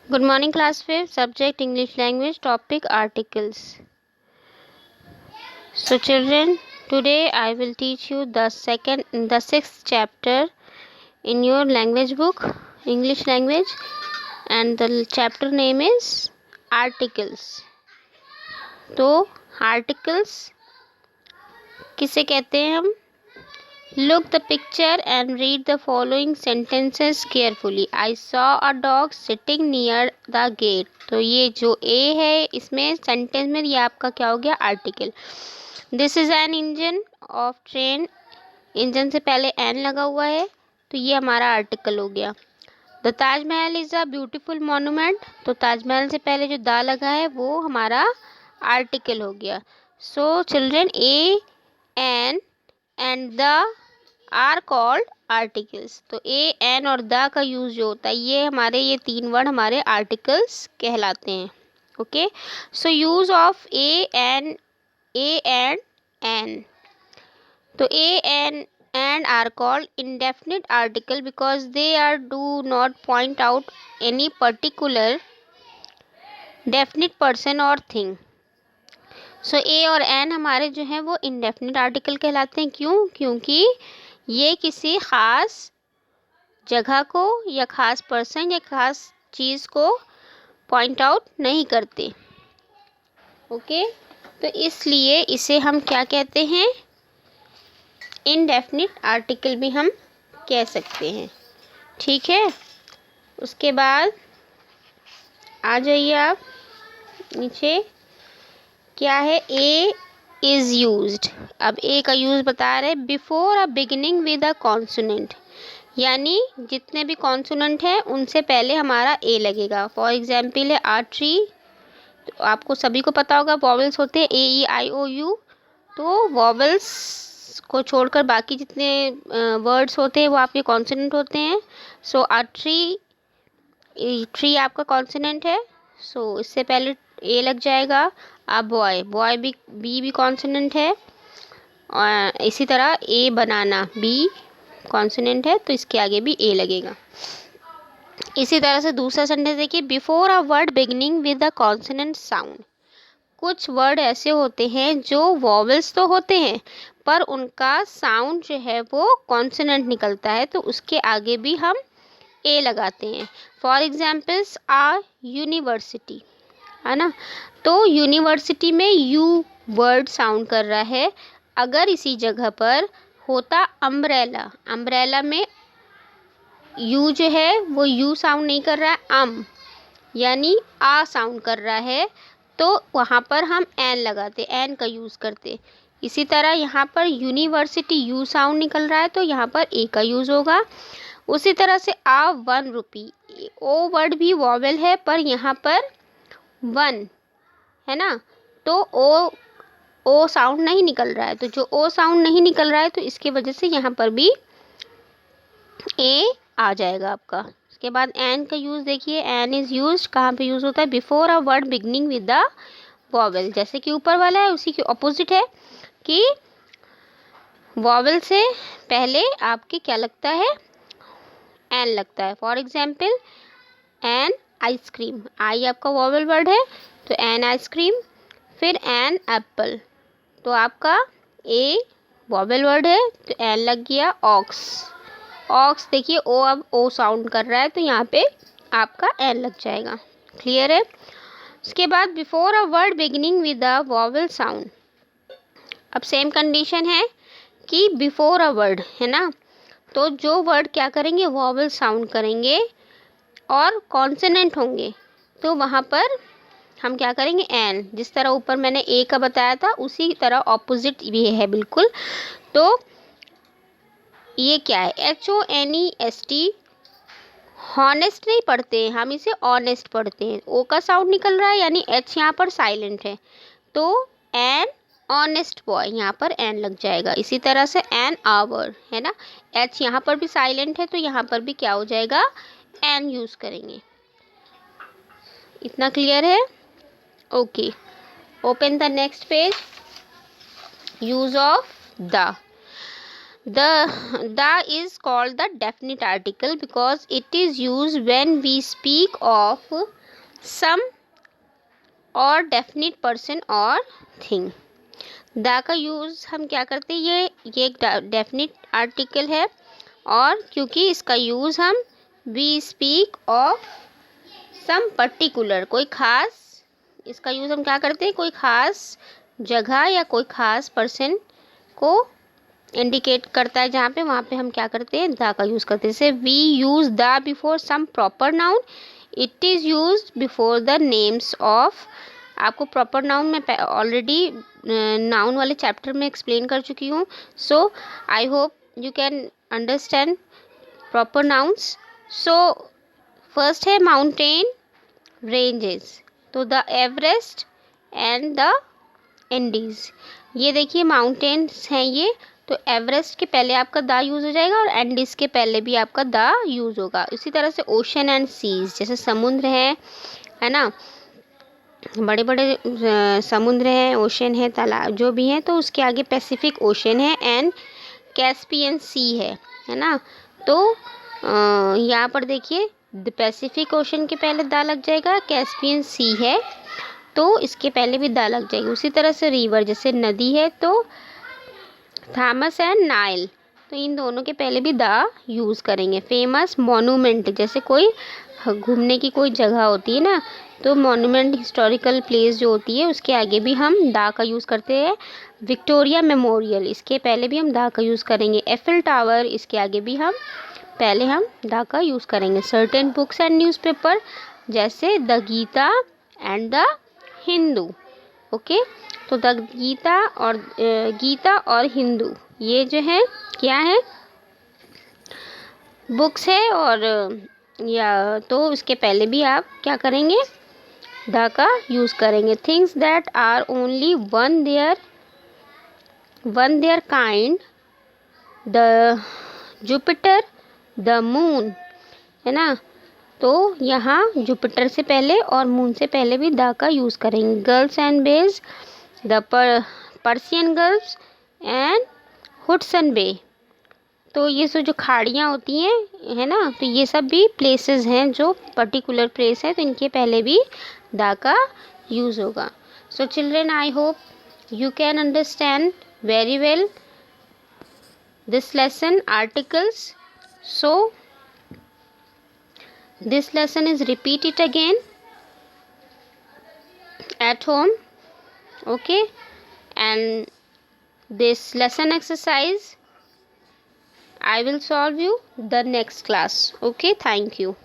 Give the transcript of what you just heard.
Good morning, class 5. Subject English language. Topic articles. So, children, today I will teach you the sixth chapter in your language book, English language, and the chapter name is articles. तो articles किसे कहते हैं हम? Look the picture and read the following sentences carefully. I saw a dog sitting near the gate. तो ये जो A है इसमें सेंटेंस में ये आपका क्या हो गया? Article. This is an engine of train. Engine से पहले एन लगा हुआ है तो ये हमारा आर्टिकल हो गया. The Taj Mahal is a beautiful monument. तो ताजमहल से पहले जो दा लगा है वो हमारा आर्टिकल हो गया. So children a an and the are called articles. तो ए एन और द का यूज जो होता है ये तीन वर्ड हमारे आर्टिकल्स कहलाते हैं. Okay, so use of a and an. तो a an and are called indefinite article because they do not point out any particular definite person or thing. सो ए और एन हमारे जो हैं वो indefinite article कहलाते हैं. क्यों? क्योंकि ये किसी ख़ास जगह को या ख़ास पर्सन या ख़ास चीज़ को पॉइंट आउट नहीं करते. ओके, तो इसलिए इसे हम क्या कहते हैं? इनडेफिनिट आर्टिकल भी हम कह सकते हैं. ठीक है, उसके बाद आ जाइए आप नीचे. क्या है? A is used. अब ए का यूज़ बता रहे before a beginning with a consonant. यानी जितने भी कॉन्सोनेंट हैं उनसे पहले हमारा ए लगेगा. फॉर एग्जाम्पल है आ ट्री. तो आपको सभी को पता होगा वॉवल्स होते हैं ए ई आई ओ यू. तो वॉवल्स को छोड़कर बाकी जितने वर्ड्स होते हैं वो आपके कॉन्सोनेंट होते हैं. सो अ ट्री आपका कॉन्सोनेंट है. सो इससे पहले ए लग जाएगा. अ बॉय बी कॉन्सोनेंट है. और इसी तरह ए बनाना बी कॉन्सोनेंट है तो इसके आगे भी ए लगेगा. इसी तरह से दूसरा सेंटेंस देखिए. Before a word beginning with a consonant sound. कुछ वर्ड ऐसे होते हैं जो वॉवल्स तो होते हैं पर उनका साउंड जो है वो कॉन्सोनेंट निकलता है तो उसके आगे भी हम ए लगाते हैं. फॉर एग्जाम्पल्स आ यूनिवर्सिटी है ना. तो यूनिवर्सिटी में यू वर्ड साउंड कर रहा है. अगर इसी जगह पर होता अम्ब्रेला. अम्ब्रेला में यू जो है वो यू साउंड नहीं कर रहा है, यानी आ साउंड कर रहा है. तो वहाँ पर हम एन लगाते, एन का यूज़ करते. इसी तरह यहाँ पर यूनिवर्सिटी यू साउंड निकल रहा है तो यहाँ पर ए का यूज़ होगा. उसी तरह से आ 1 रुपी. ओ वर्ड भी वॉवेल है पर यहाँ पर 1 है ना. तो ओ साउंड नहीं निकल रहा है. तो जो ओ साउंड नहीं निकल रहा है तो इसकी वजह से यहाँ पर भी ए आ जाएगा आपका. उसके बाद एन का यूज़ देखिए. एन इज़ यूज कहाँ पे यूज़ होता है? Before a word beginning with the vowel. जैसे कि ऊपर वाला है उसी के ऑपोजिट है कि वॉवेल से पहले आपके क्या लगता है? एन लगता है. For example an ice cream. I आपका वॉवेल वर्ड है तो एन आइसक्रीम. फिर एन एप्पल. तो आपका ए वॉवेल वर्ड है तो एन लग गया. ऑक्स देखिए ओ अब ओ साउंड कर रहा है तो यहाँ पे आपका एन लग जाएगा. क्लियर है? उसके बाद before a word beginning with a vowel sound. अब सेम कंडीशन है कि बिफोर अ वर्ड है ना. तो जो वर्ड क्या करेंगे? वॉवेल साउंड करेंगे और कॉन्सोनेंट होंगे तो वहाँ पर हम क्या करेंगे? एन. जिस तरह ऊपर मैंने ए का बताया था उसी तरह ऑपोजिट भी है बिल्कुल. तो ये क्या है? HONEST. हॉनेस्ट नहीं पढ़ते हैं हम, इसे ऑनेस्ट पढ़ते हैं. ओ का साउंड निकल रहा है यानी एच यहाँ पर साइलेंट है तो एन ऑनेस्ट बॉय यहाँ पर एन लग जाएगा. इसी तरह से एन आवर है ना. एच यहाँ पर भी साइलेंट है तो यहाँ पर भी क्या हो जाएगा? एन यूज़ करेंगे. इतना क्लियर है? Okay, open the next page. Use of the. The is called the definite article because it is used when we speak of सम और डेफिनिट पर्सन और थिंग। द का यूज़ हम क्या करते हैं, ये एक डेफिनिट आर्टिकल है, और क्योंकि इसका यूज़ हम we speak of some particular, कोई ख़ास, इसका यूज़ हम क्या करते हैं, कोई ख़ास जगह या कोई ख़ास पर्सन को इंडिकेट करता है जहाँ पे, वहाँ पे हम क्या करते हैं, द का यूज़ करते हैं। जैसे we use the before some proper noun, it is used before the names of. आपको प्रॉपर नाउन में ऑलरेडी नाउन वाले चैप्टर में एक्सप्लेन कर चुकी हूँ। So I hope you can understand proper nouns. So first है माउंटेन रेंजेस, तो the Everest and the Andes. ये देखिए माउंटेन्स हैं ये, तो एवरेस्ट के पहले आपका द यूज़ हो जाएगा और एंडीज के पहले भी आपका द यूज़ होगा। इसी तरह से ओशन एंड सीज, जैसे समुद्र है ना, बड़े बड़े समुद्र हैं, ओशन है, तालाब जो भी हैं, तो उसके आगे पैसिफिक ओशन है एंड कैस्पियन सी है ना। तो यहाँ पर देखिए द पैसिफिक ओशन के पहले द लग जाएगा, कैस्पियन सी है तो इसके पहले भी द लग जाएगी। उसी तरह से रिवर, जैसे नदी है तो थॉमस एंड नाइल, तो इन दोनों के पहले भी द यूज़ करेंगे। फेमस मॉन्यूमेंट, जैसे कोई घूमने की कोई जगह होती है ना, तो मॉन्यूमेंट हिस्टोरिकल प्लेस जो होती है उसके आगे भी हम द का यूज़ करते हैं। विक्टोरिया मेमोरियल, इसके पहले भी हम द का यूज़ करेंगे। एफिल टावर, इसके आगे भी हम द का यूज़ करेंगे। सर्टेन बुक्स एंड न्यूज़पेपर, जैसे the Gita and the Hindu. Okay, तो द गीता और हिंदू, ये जो है क्या है, बुक्स है, और या तो उसके पहले भी आप क्या करेंगे, द का यूज़ करेंगे। Things that are only one their kind, the Jupiter, the moon, है ना, तो यहाँ जुपिटर से पहले और मून से पहले भी द का यूज़ करेंगे। Gulfs and bays, the Persian gulfs and Hudson bay, तो ये जो खाड़ियाँ होती हैं, है ना, तो ये सब भी प्लेसेस हैं जो पर्टिकुलर प्लेस है, तो इनके पहले भी द का यूज़ होगा। सो children, I hope you can understand very well this lesson articles. So this lesson is repeated again at home, okay, and this lesson exercise I will solve you the next class. Okay, thank you.